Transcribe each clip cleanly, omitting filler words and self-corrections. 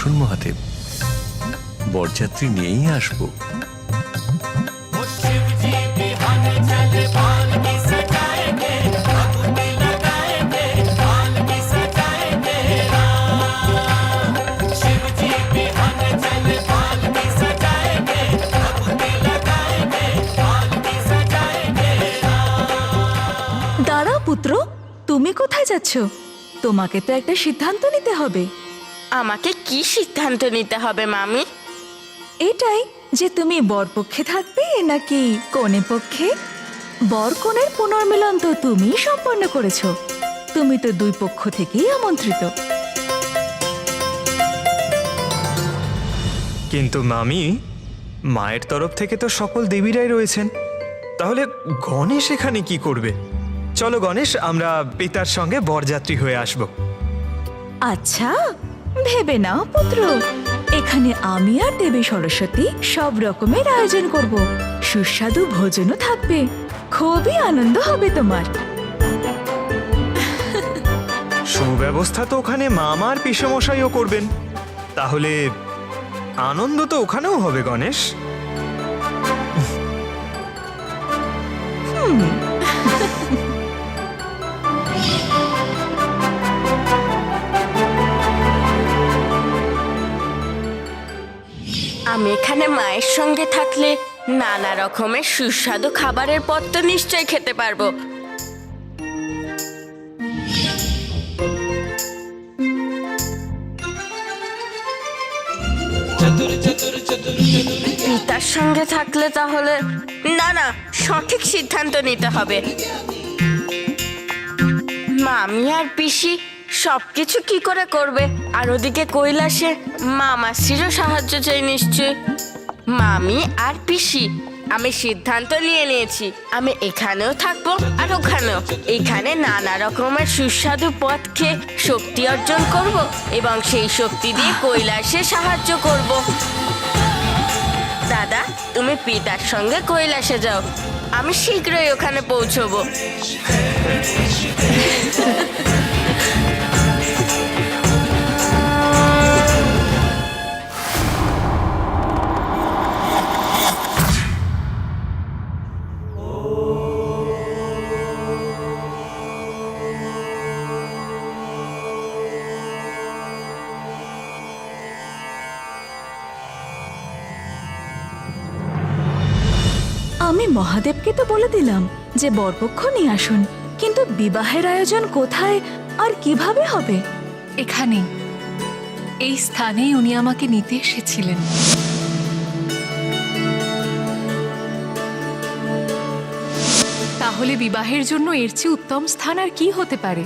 আসুন মহাদেব, বরযাত্রী নিয়েই আসবো। দাঁড়াও পুত্র, তুমি কোথায় যাচ্ছ? তোমাকে তো একটা সিদ্ধান্ত নিতে হবে। আমাকে কি সিদ্ধান্ত নিতে হবে মামি? এটাই যে তুমি বরপক্ষে থাকবে নাকি কনে পক্ষে। বর কনের পুনর্মিলন তো তুমি সম্পন্ন করেছো, তুমি তো দুই পক্ষ থেকেই আমন্ত্রিত। কিন্তু মামি, মায়ের তরফ থেকে তো সকল দেবীরাই রয়েছেন, তাহলে গণেশ এখানে কি করবে? চলো গণেশ, আমরা পিতার সঙ্গে বরযাত্রী হয়ে আসব। আচ্ছা, ভেবে নাও পুত্র, এখানে আমি আর দেবী সরস্বতী সব রকমের আয়োজন করব, সুস্বাদু ভোজনও থাকবে, খুবই আনন্দ হবে তোমার। সুব্যবস্থা তো ওখানে মামা আর পিসমশাইও করবেন, তাহলে আনন্দ তো ওখানেও হবে গণেশ। আমি এখানে মায়ের সঙ্গে থাকলে নানা রকমের সুস্বাদু খাবারের পদ তো নিশ্চয় খেতে পারবো। পিতার সঙ্গে থাকলে তাহলে না না, সঠিক সিদ্ধান্ত নিতে হবে। মামি আর পিসি সবকিছু কি করে করবে, আর ওদিকে কৈলাসে মামাসিরও সাহায্য চাই নিশ্চয়। মামি আর পিসি, আমি সিদ্ধান্ত নিয়ে নিয়েছি, আমি এখানেও থাকবো আর ওখানেও। এখানে নানা রকমের সুস্বাদু পদ খেয়ে শক্তি অর্জন করব এবং সেই শক্তি দিয়ে কৈলাসে সাহায্য করব। দাদা, তুমি পিতার সঙ্গে কৈলাসে যাও, আমি শীঘ্রই ওখানে পৌঁছবো। আমি মহাদেবকে তো বলে দিলাম যে বরপক্ষ নিয়ে আসুন, কিন্তু বিবাহের আয়োজন কোথায় আর কিভাবে হবে? এখানে, এই স্থানেই উনি আমাকে নিতে এসেছিলেন। তাহলে বিবাহের জন্য এর চেয়ে উত্তম স্থান আর কি হতে পারে?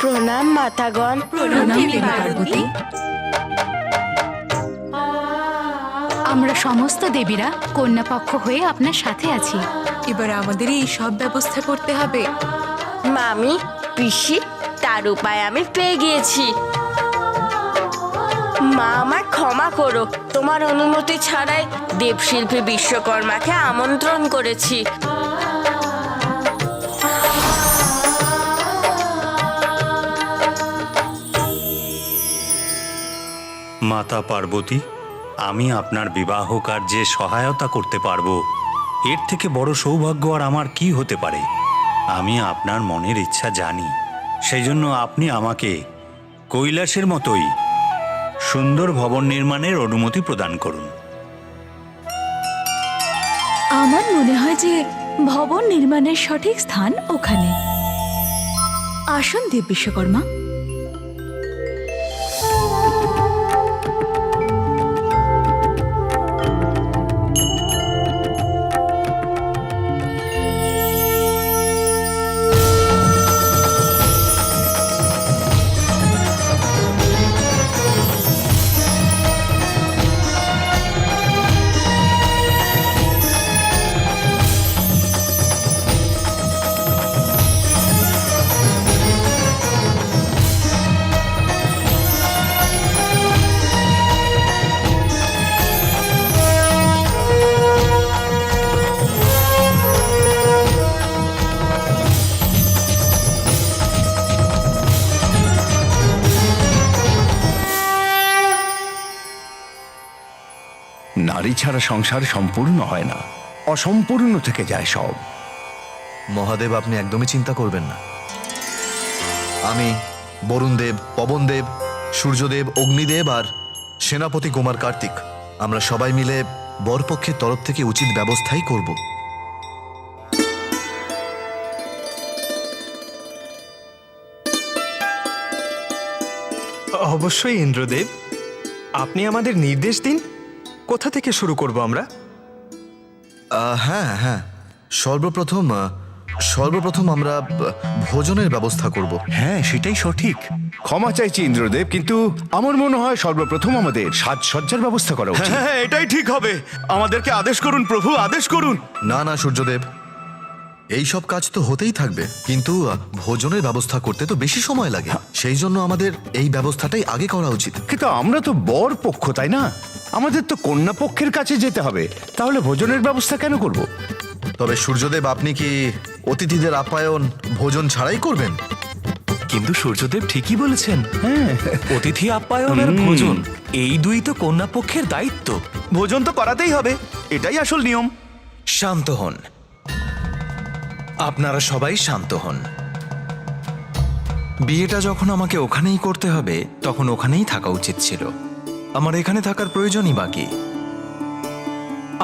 প্রণাম মাতাগণ। প্রণাম দেবী পার্বতী। আমরা সমস্ত দেবীরা কন্যাপক্ষ হয়ে আপনার সাথে আছি। এবার আমাদের এই সব ব্যবস্থা করতে হবে। মামি, পিসি, তার উপায় আমি পেয়ে গিয়েছি। মা, আমায় ক্ষমা করো, তোমার অনুমতি ছাড়াই দেবশিল্পী বিশ্বকর্মাকে আমন্ত্রণ করেছি। মাতা পার্বতী, আমি আপনার বিবাহ কার্যে সহায়তা করতে পারবো, এর থেকে বড় সৌভাগ্য আর আমার কি হতে পারে? আমি আপনার মনের ইচ্ছা জানি, সেই জন্য আপনি আমাকে কৈলাসের মতোই সুন্দর ভবন নির্মাণের অনুমতি প্রদান করুন। আমার মনে হয় যে ভবন নির্মাণের সঠিক স্থান ওখানে। আসুন দেব বিশ্বকর্মা। নারী ছাড়া সংসার সম্পূর্ণ হয় না, অসম্পূর্ণ থেকে যায় সব। মহাদেব, আপনি একদমই চিন্তা করবেন না। আমি বরুণদেব, পবনদেব, সূর্যদেব, অগ্নিদেব আর সেনাপতি কুমার কার্তিক, আমরা সবাই মিলে বরপক্ষের তরফ থেকে উচিত ব্যবস্থাই করব। অবশ্যই ইন্দ্রদেব, আপনি আমাদের নির্দেশ দিন, কোথা থেকে শুরু করব আমরা? হ্যাঁ হ্যাঁ, সর্বপ্রথম আমরা ভোজনের ব্যবস্থা করব। হ্যাঁ, সেটাই সঠিক। ক্ষমা চাইছি ইন্দ্রদেব, কিন্তু আমার মনে হয় সর্বপ্রথম আমাদের সাজসজ্জার ব্যবস্থা করা উচিত। হ্যাঁ, এটাই ঠিক হবে। আমাদেরকে আদেশ করুন প্রভু, আদেশ করুন। না না সূর্যদেব, এই সব কাজ তো হতেই থাকবে, কিন্তু ভোজনের ব্যবস্থা করতে তো বেশি সময় লাগে। সেই জন্য আমাদের এই ব্যবস্থাটাই আগে করা উচিত। কিন্তু আমরা তো বর পক্ষ, তাই না? আমাদের তো কন্যা পক্ষের কাছে যেতে হবে, তাহলে ভোজনের ব্যবস্থা কেন করব? তবে সূর্যদেব, আপনি কি অতিথিদের আপ্যায়ন ভোজন ছাড়াই করবেন? কিন্তু সূর্যদেব ঠিকই বলেছেন, অতিথি আপ্যায়ন আর ভোজন এই দুই তো কন্যা পক্ষের দায়িত্ব। ভোজন তো করাতেই হবে, এটাই আসল নিয়ম। শান্ত হন, আপনারা সবাই শান্ত হন। বিয়েটা যখন আমাকে ওখানেই করতে হবে, তখন ওখানেই থাকা উচিত ছিল। আমার এখানে থাকার প্রয়োজনই বাকি।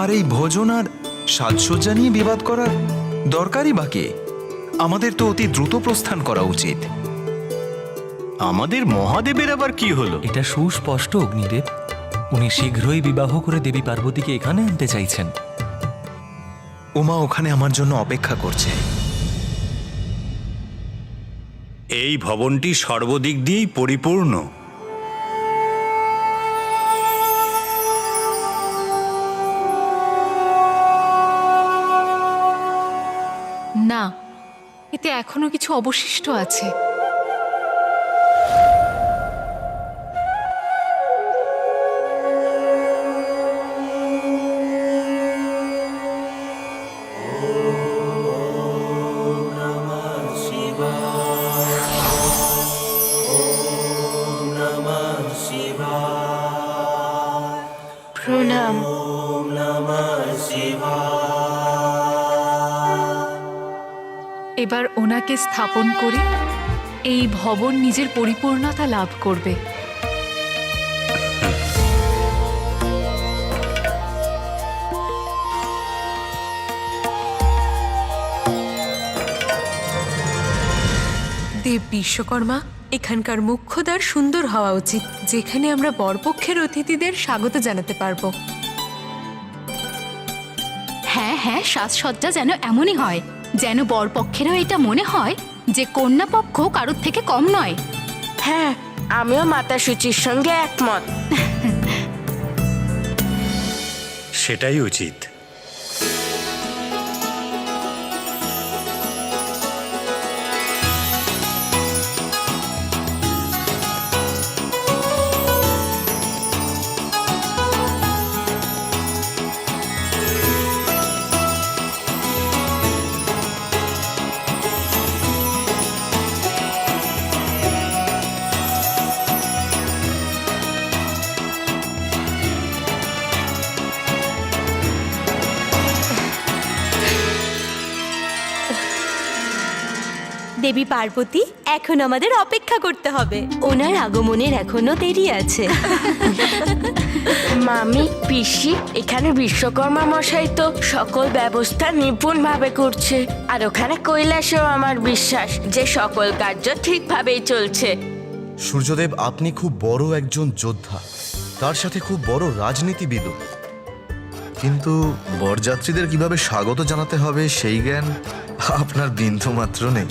আর এই ভোজন আর সাজসজ্জা নিয়ে বিবাদ করার দরকারই বাকি। আমাদের তো অতি দ্রুত প্রস্থান করা উচিত। আমাদের মহাদেবের আবার কি হলো? এটা সুস্পষ্ট অগ্নিদেব, উনি শীঘ্রই বিবাহ করে দেবী পার্বতীকে এখানে আনতে চাইছেন। উমা ওখানে আমার জন্য অপেক্ষা করছে। এই ভবনটি সর্বদিক দিয়েই পরিপূর্ণ। না, এতে এখনো কিছু অবশিষ্ট আছে। প্রণাম। এবার ওনাকে স্থাপন করে এই ভবন নিজের পরিপূর্ণতা লাভ করবে। দেব বিশ্বকর্মা, এখানকার মুখ্য দ্বার সুন্দর হওয়া উচিত, যেখানে আমরা বরপক্ষের অতিথিদের স্বাগত জানাতে পারবো। হ্যাঁ হ্যাঁ, সাজসজ্জা যেন এমনই হয়, যেন বরপক্ষেরও এটা মনে হয় যে কন্যা পক্ষ কারোর থেকে কম নয়। হ্যাঁ, আমিও মাতা সূচির সঙ্গে একমত। সেটাই উচিত। দেবী পার্বতী, এখন আমাদের অপেক্ষা করতে হবে। ওনার আগমনের এখনো দেরি আছে। মামি, পিসি, এখানে বিশ্বকর্মা মশাই তো সকল ব্যবস্থা নিপুণভাবে করছে। আর ওখানে কৈলাসেও আমার বিশ্বাস যে সকল কার্য ঠিকভাবেই চলছে। সূর্যদেব, আপনি খুব বড় একজন যোদ্ধা, তার সাথে খুব বড় রাজনীতিবিদও, কিন্তু বরযাত্রীদের কিভাবে স্বাগত জানাতে হবে সেই জ্ঞান আপনার বিন্দু মাত্র নেই।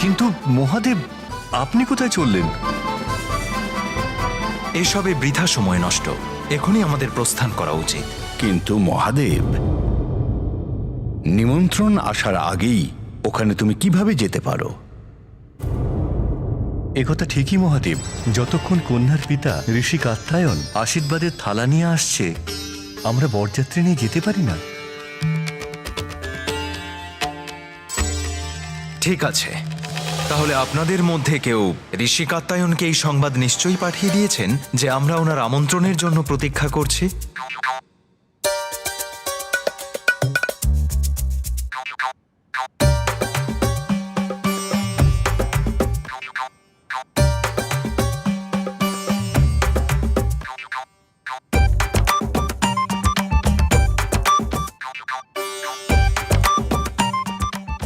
কিন্তু মহাদেব, আপনি কোথায় চললেন? এসবে বৃথা সময় নষ্ট, এখনই আমাদের প্রস্থান করা উচিত। কিন্তু মহাদেব, নিমন্ত্রণ আসার আগেই ওখানে তুমি কিভাবে যেতে পারো? একথা ঠিকই মহাদেব, যতক্ষণ কন্যার পিতা ঋষি কাত্যায়ন আশীর্বাদের থালা নিয়ে আসছে, আমরা বরযাত্রী নিয়ে যেতে পারি না। ঠিক আছে, তাহলে আপনাদের মধ্যে কেউ ঋষি কাত্যায়নকে এই সংবাদ নিশ্চয়ই পাঠিয়ে দিয়েছেন যে আমরা ওনার আমন্ত্রণের জন্য প্রতীক্ষা করছি।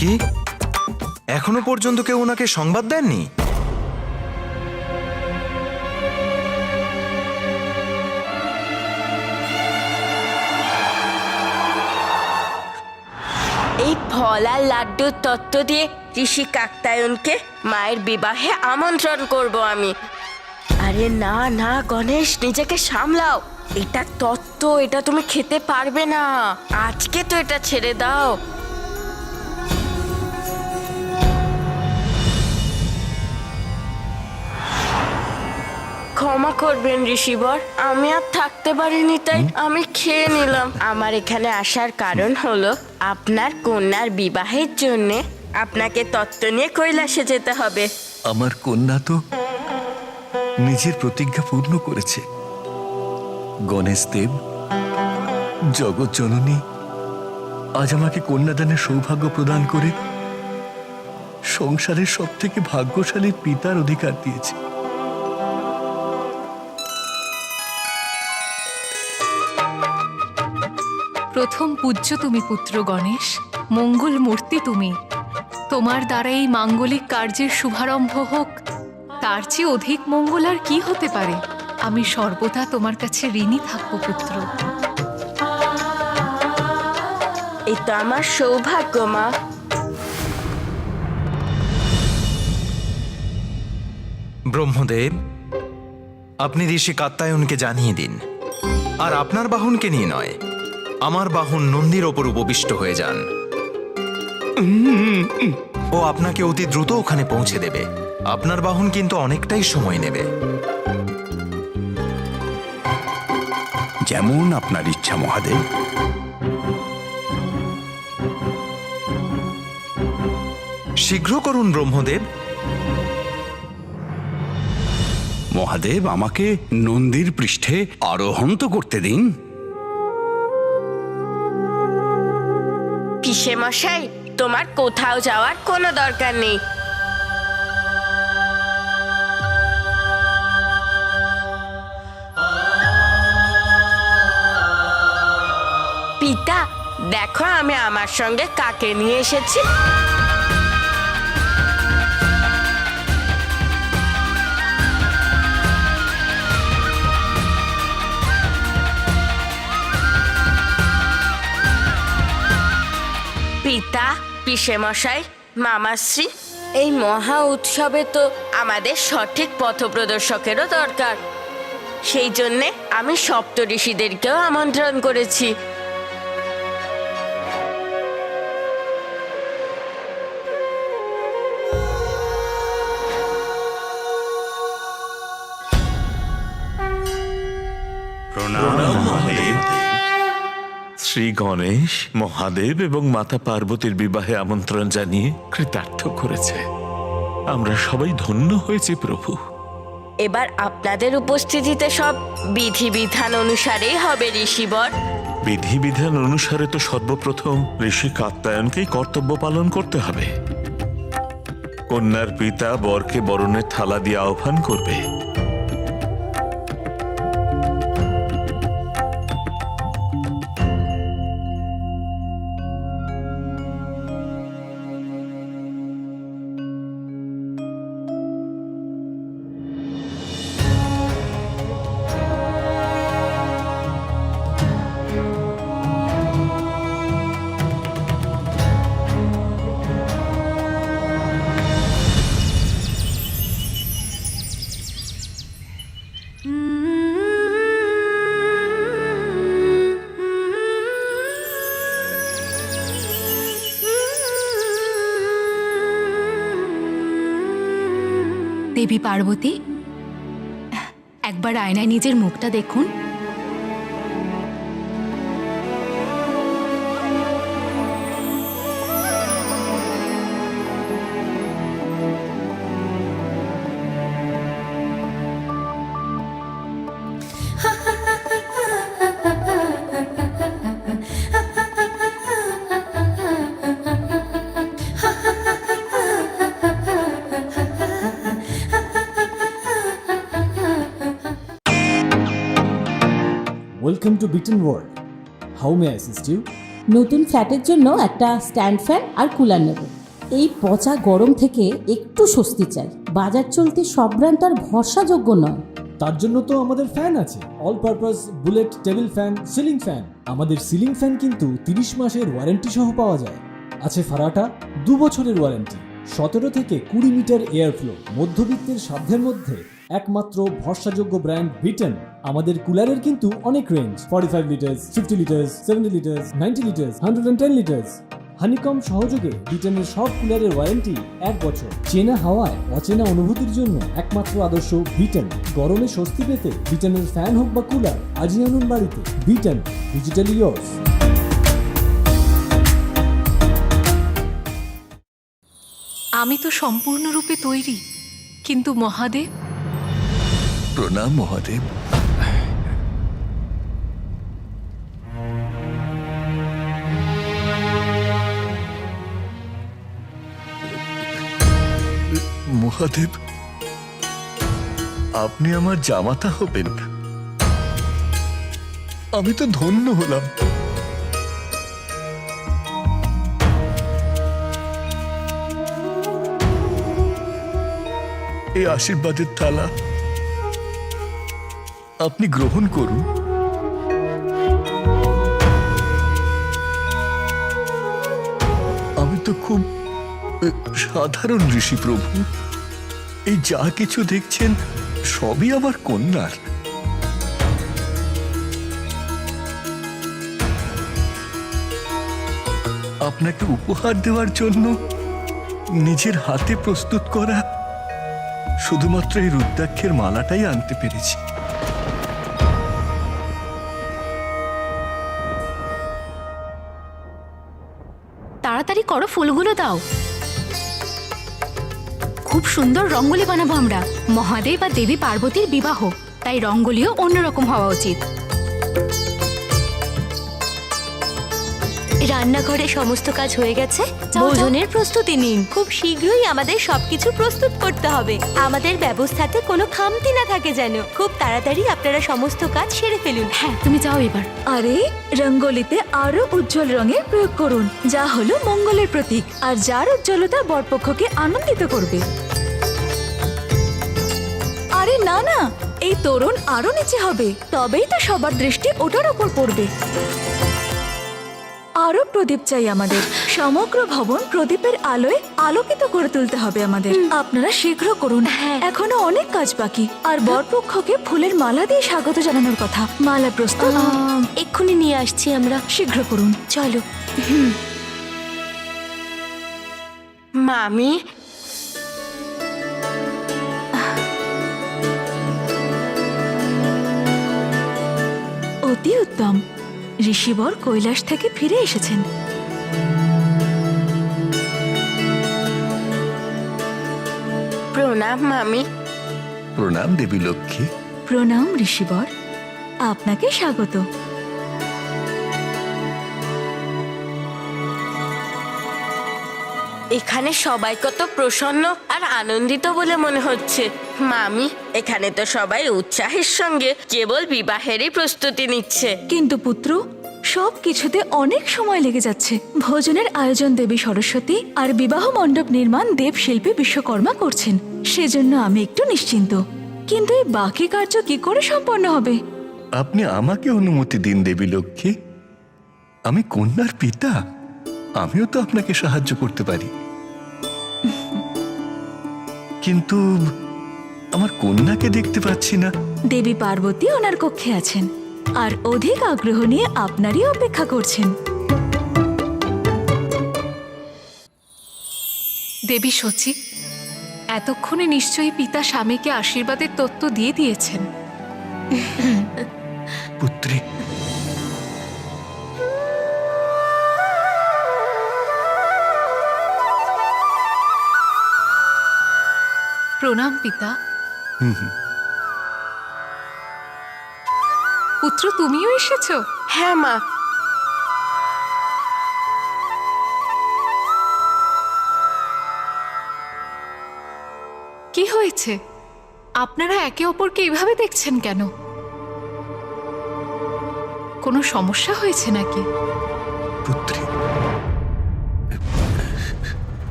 কি এখনো পর্যন্ত কেউ ওনাকে সংবাদ দেননি? এই ফল আর লাড্ডুর তত্ত্ব দিয়ে ঋষি কাত্যায়নকে মায়ের বিবাহে আমন্ত্রণ করব আমি। আরে না না গণেশ, নিজেকে সামলাও। এটা তত্ত্ব, এটা তুমি খেতে পারবে না। আজকে তো এটা ছেড়ে দাও। ক্ষমা করবেন ঋষিবর, আমি আর থাকতে পারিনি তাই আমি খেয়ে নিলাম। আমার এখানে আসার কারণ হলো আপনার কন্যার বিবাহের জন্য আপনাকে তত্ত্ব নিয়ে কৈলাসে যেতে হবে। আমার কন্যা তো নিজের প্রতিজ্ঞা পূর্ণ করেছে। গণেশ দেব, জগৎ জননী আজ আমাকে কন্যাদানের সৌভাগ্য প্রদান করে সংসারের সব থেকে ভাগ্যশালী পিতার অধিকার দিয়েছে। প্রথম পূজ্য তুমি পুত্র গণেশ, মঙ্গল মূর্তি তুমি। তোমার দ্বারা এই মাঙ্গলিক কার্যের শুভারম্ভ হোক, তার চেয়ে অধিক মঙ্গল আর কি হতে পারে। আমি সর্বদা তোমার কাছে ঋণী থাকবো পুত্র। এই তো আমার সৌভাগ্য মা। ব্রহ্মদেব, আপনি ঋষি কাত্যায়নকে জানিয়ে দিন, আর আপনার বাহনকে নিয়ে নয়, আমার বাহন নন্দীর ওপর উপবিষ্ট হয়ে যান। ও আপনাকে অতি দ্রুত ওখানে পৌঁছে দেবে। আপনার বাহন কিন্তু অনেকটাই সময় নেবে। যেমন আপনার ইচ্ছা মহাদেব। শীঘ্র করুন ব্রহ্মদেব। মহাদেব, আমাকে নন্দীর পৃষ্ঠে আরোহণ তো করতে দিন। পিসে মশাই, তোমার কোথাও যাওয়ার কোনো দরকার নেই। পিতা, দেখো আমি আমার সঙ্গে কাকে নিয়ে এসেছি। পিতা, পিসে মশাই, মামাশ্রী, এই মহা উৎসবে তো আমাদের সঠিক পথপ্রদর্শকেরও দরকার। সেই জন্যে আমি সপ্তঋষিদেরকেও আমন্ত্রণ করেছি। প্রণাম মহাদেব। শ্রী গণেশ মহাদেব এবং মাতা পার্বতীর বিবাহে আমন্ত্রণ জানিয়ে কৃতার্থ করেছে। আমরা সবাই ধন্য হয়েছি প্রভু। এবার আপনাদের উপস্থিতিতে সব বিধিবিধান অনুসারেই হবে ঋষিবর। বিধিবিধান অনুসারে তো সর্বপ্রথম ঋষি কাত্যায়নকেই কর্তব্য পালন করতে হবে। কন্যার পিতা বরকে বরণের থালা দিয়ে আহ্বান করবে। দেবী পার্বতী, একবার আয়নায় নিজের মুখটা দেখুন। Welcome to Bitten world. How may I assist you? নতুন ফ্ল্যাটের জন্য একটা স্ট্যান্ড ফ্যান আর কুলার নেব। এই পচা গরম থেকে একটু স্বস্তি চাই। বাজার চলতে সব ব্র্যান্ড আর ভরসাযোগ্য নয়। তার জন্য তো আমাদের ফ্যান আছে, all purpose bullet table fan, ceiling fan. আমাদের সিলিং ফ্যান কিন্তু 30 মাসের ওয়ারেন্টি সহ পাওয়া যায়। আছে ফারাটা 2 বছরের ওয়ারেন্টি, 17 থেকে 20 মিটার এয়ার ফ্লো, মধ্যবিত্তের সাধ্যের মধ্যে একমাত্র ভরসাযোগ্য ব্র্যান্ড বিটেন। আমাদের কুলারের কিন্তু অনেক range, 45 litres, 50 litres, 70 litres, 90 litres, 110 litres. Honeycomb সহযোগে বিটেনের সব কুলারের ওয়ারেন্টি 1 বছর। চেনা হাওয়ায় অচেনা অনুভূতির জন্য একমাত্র আদর্শ বিটেন। গরমে স্বস্তি পেতে বিটেনের ফ্যান হোক বা কুলার, আজই আনুন বাড়িতে। Beaten, digitally yours. আমি তো সম্পূর্ণরূপে তৈরি, কিন্তু মহাদেব। প্রণাম মহাদেব। মহাদেব, আপনি আমার জামাতা হবেন? আমি তো ধন্য হলাম। এই আশীর্বাদের থালা আপনি গ্রহণ করুন। আমি তো খুব সাধারণ ঋষি প্রভু। এই যা কিছু দেখছেন সবই আমার কন্যার। আপনাকে উপহার দেওয়ার জন্য নিজের হাতে প্রস্তুত করা শুধুমাত্র এই রুদ্রাক্ষের মালাটাই আনতে পেরেছি। তাড়াতাড়ি করো, ফুলগুলো দাও। খুব সুন্দর রঙ্গোলি বানাবো আমরা। মহাদেব আর দেবী পার্বতীর বিবাহ, তাই রঙ্গোলিও অন্যরকম হওয়া উচিত। রান্নাঘরে সমস্ত কাজ হয়ে গেছে, ভোজনের প্রস্তুতি নিন। খুব শীঘ্রই আমাদের সবকিছু প্রস্তুত করতে হবে। আমাদের ব্যবস্থাতে কোনো খামতি না থাকে যেন। খুব তাড়াতাড়ি আপনারা সমস্ত কাজ সেরে ফেলুন। হ্যাঁ, তুমি যাও এবার। আরে রঙ্গোলিতে আরো উজ্জ্বল রঙের প্রয়োগ করুন, যা হলো মঙ্গলের প্রতীক আর যার উজ্জ্বলতা বরপক্ষকে আনন্দিত করবে। আরে না না, এই তোরণ আরো নিচে হবে, তবেই তো সবার দৃষ্টি ওটার উপর পড়বে। আরো প্রদীপ চাই আমাদের। সমগ্র ভবন প্রদীপের আলোয় আলোকিত করে তুলতে হবে আমাদের। আপনারা শীঘ্র করুন, এখনো অনেক কাজ বাকি। আর বরপক্ষকে ফুলের মালা দিয়ে স্বাগত জানানোর কথা। মালা প্রস্তুত, এক্ষুনি নিয়ে আসছি আমরা। শীঘ্র করুন। চলো। মামি, অতি উত্তম। ঋষিবর কৈলাস থেকে ফিরে এসেছেন। প্রণাম মামি। প্রণাম দেবী লক্ষ্মী। প্রণাম ঋষিবর, আপনাকে স্বাগত। এখানে সবাই কত প্রসন্ন আর আনন্দিত বলে মনে হচ্ছে। মামি, এখানে তো সবাই উৎসাহের সঙ্গে কেবল বিবাহেরই প্রস্তুতি নিচ্ছে। কিন্তু পুত্র, সব কিছুতে অনেক সময় লেগে যাচ্ছে। ভোজনের আয়োজন দেবী সরস্বতী আর বিবাহ মণ্ডপ নির্মাণ দেব শিল্পী বিশ্বকর্মা করছেন, সেজন্য আমি একটু নিশ্চিন্ত। কিন্তু এই বাকি কার্য কি করে সম্পন্ন হবে? আপনি আমাকে অনুমতি দিন দেবী লক্ষ্মী। আমি কন্যার পিতা, আমিও তো আপনাকে সাহায্য করতে পারি। কিন্তু আমার কন্যাকে দেখতে পাচ্ছি না। দেবী পার্বতী ওনার কক্ষে আছেন আর অধিক আগ্রহ নিয়ে আপনারই অপেক্ষা করছেন। দেবী সচি, এতক্ষণে নিশ্চয়ই পিতা স্বামীকে আশীর্বাদের তত্ত্ব দিয়ে দিয়েছেন। পুত্রী, প্রণাম পিতা। পুত্র, তুমিও এসেছো? হ্যাঁ মা। কি হয়েছে? আপনারা একে অপরকে এভাবে দেখছেন কেন? কোনো সমস্যা হয়েছে নাকি? পুত্রী,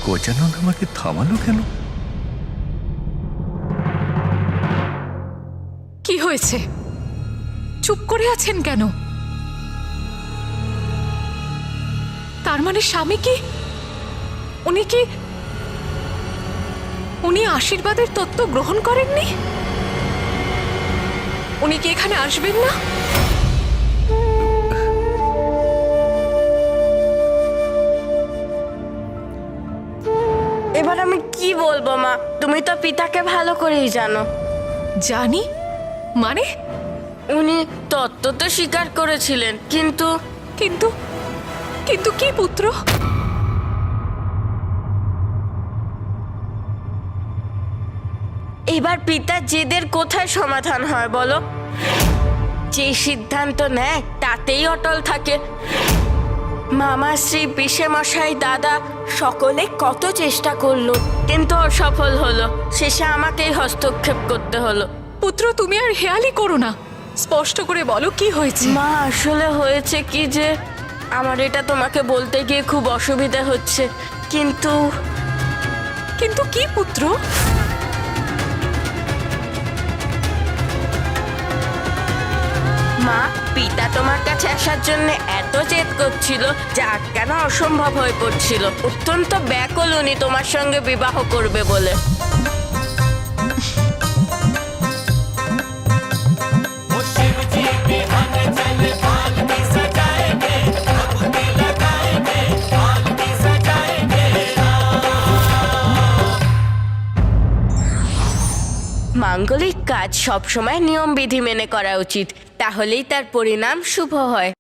গজানন আমাকে থামালো কেন? কি হয়েছে? চুপ করে আছেন কেন? তার মানে স্বামী কি উনি আশীর্বাদের তত্ত্ব গ্রহণ করেননি? উনি কি এখানে আসবেন না? এবার আমি কি বলবো মা, তুমি তো পিতাকে ভালো করেই জানো। জানি মানে? উনি তত্ত্ব তো স্বীকার করেছিলেন, কিন্তু কিন্তু কিন্তু কি পুত্র? এবার পিতার জেদের কোথায় সমাধান হয় বলো? যে সিদ্ধান্ত নেয় তাতেই অটল থাকে। মামাশ্রী, পিসে মশাই, দাদা সকলে কত চেষ্টা করলো, কিন্তু অসফল হলো। শেষে আমাকেই হস্তক্ষেপ করতে হলো। পুত্র, তুমি আর হেয়ালি করো না, স্পষ্ট করে বলো কি হয়েছে। মা, আসলে হয়েছে কি যে আমার এটা তোমাকে বলতে গিয়ে খুব অসুবিধা হচ্ছে, কিন্তু কিন্তু কি পুত্র? মা, পিতা তোমার কাছে আসার জন্য এত জেদ করছিল যে আটকানো অসম্ভব হয়ে পড়ছিল। অত্যন্ত ব্যাকুল উনি তোমার সঙ্গে বিবাহ করবে বলে। মাঙ্গলিক কাজ সবসময় নিয়ম বিধি মেনে করা উচিত, তাহলেই তার পরিণাম শুভ হয়।